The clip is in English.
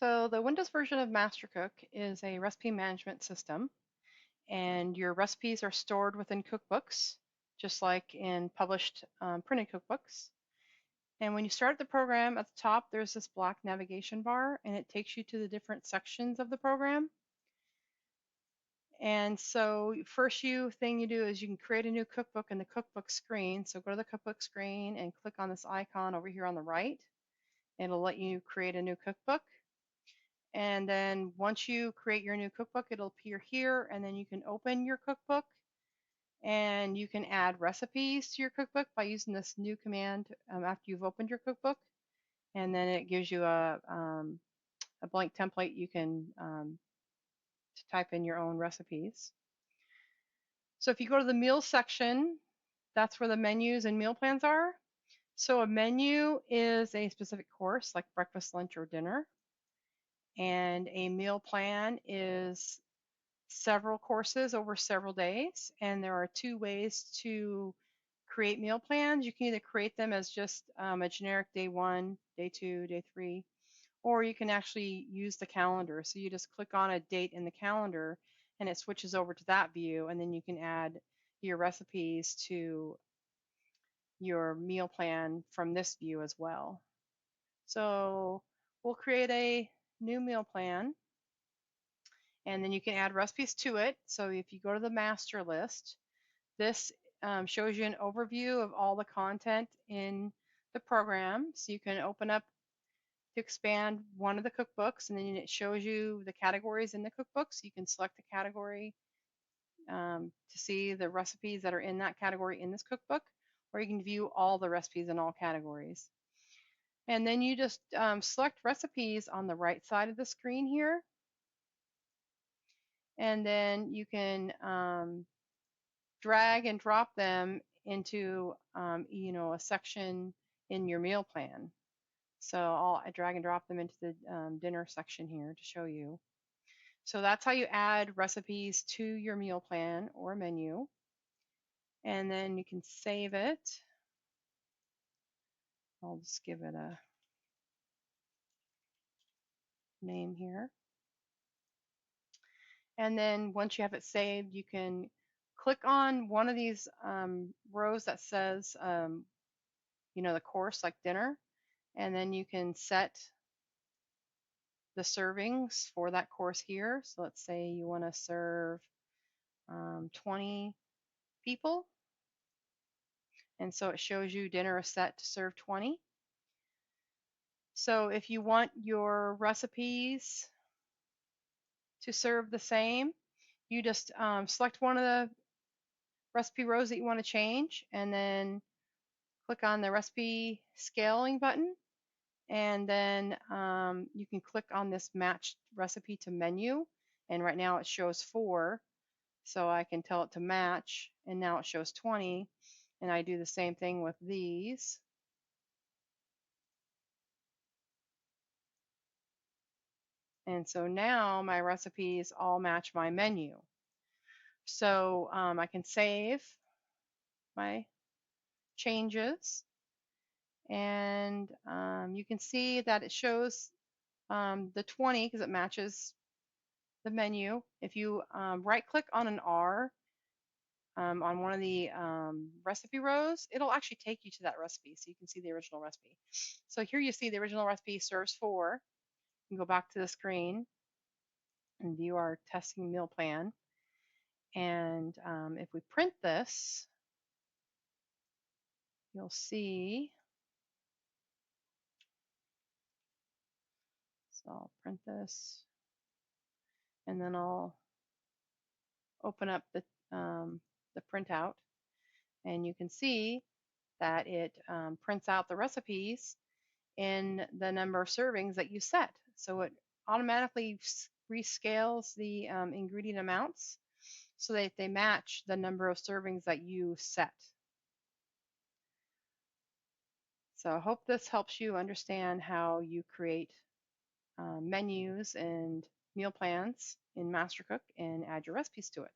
So the Windows version of MasterCook is a recipe management system, and your recipes are stored within cookbooks, just like in published printed cookbooks. And when you start the program, at the top, there's this black navigation bar, and it takes you to the different sections of the program. And so thing you do is you can create a new cookbook in the cookbook screen. So go to the cookbook screen and click on this icon over here on the right. It'll let you create a new cookbook. And then once you create your new cookbook, it'll appear here, and then you can open your cookbook and you can add recipes to your cookbook by using this new command after you've opened your cookbook. And then it gives you a blank template you can to type in your own recipes. So if you go to the meals section, that's where the menus and meal plans are. So a menu is a specific course like breakfast, lunch, or dinner. And a meal plan is several courses over several days, and there are two ways to create meal plans. You can either create them as just a generic day 1, day 2, day 3, or you can actually use the calendar. So you just click on a date in the calendar and it switches over to that view, and then you can add your recipes to your meal plan from this view as well. So we'll create a new meal plan, and then you can add recipes to it. So if you go to the master list, this shows you an overview of all the content in the program. So you can open up to expand one of the cookbooks, and then it shows you the categories in the cookbook. So you can select the category to see the recipes that are in that category in this cookbook, or you can view all the recipes in all categories. And then you just select recipes on the right side of the screen here, and then you can drag and drop them into a section in your meal plan. So I'll drag and drop them into the dinner section here to show you. So that's how you add recipes to your meal plan or menu. And then you can save it. I'll just give it a name here. And then once you have it saved, you can click on one of these rows that says, the course, like dinner, and then you can set the servings for that course here. So let's say you want to serve 20 people, and so it shows you dinner is set to serve 20. So if you want your recipes to serve the same, you just select one of the recipe rows that you want to change, and then click on the recipe scaling button, and then you can click on this match recipe to menu, and right now it shows 4, so I can tell it to match, and now it shows 20, and I do the same thing with these. And so now my recipes all match my menu. So I can save my changes, and you can see that it shows the 20 because it matches the menu. If you right click on an R on one of the recipe rows, it'll actually take you to that recipe so you can see the original recipe. So here you see the original recipe serves 4. You can go back to the screen and view our testing meal plan. And if we print this, you'll see, so I'll print this, and then I'll open up the printout, and you can see that it prints out the recipes in the number of servings that you set. So it automatically rescales the ingredient amounts so that they match the number of servings that you set. So I hope this helps you understand how you create menus and meal plans in MasterCook and add your recipes to it.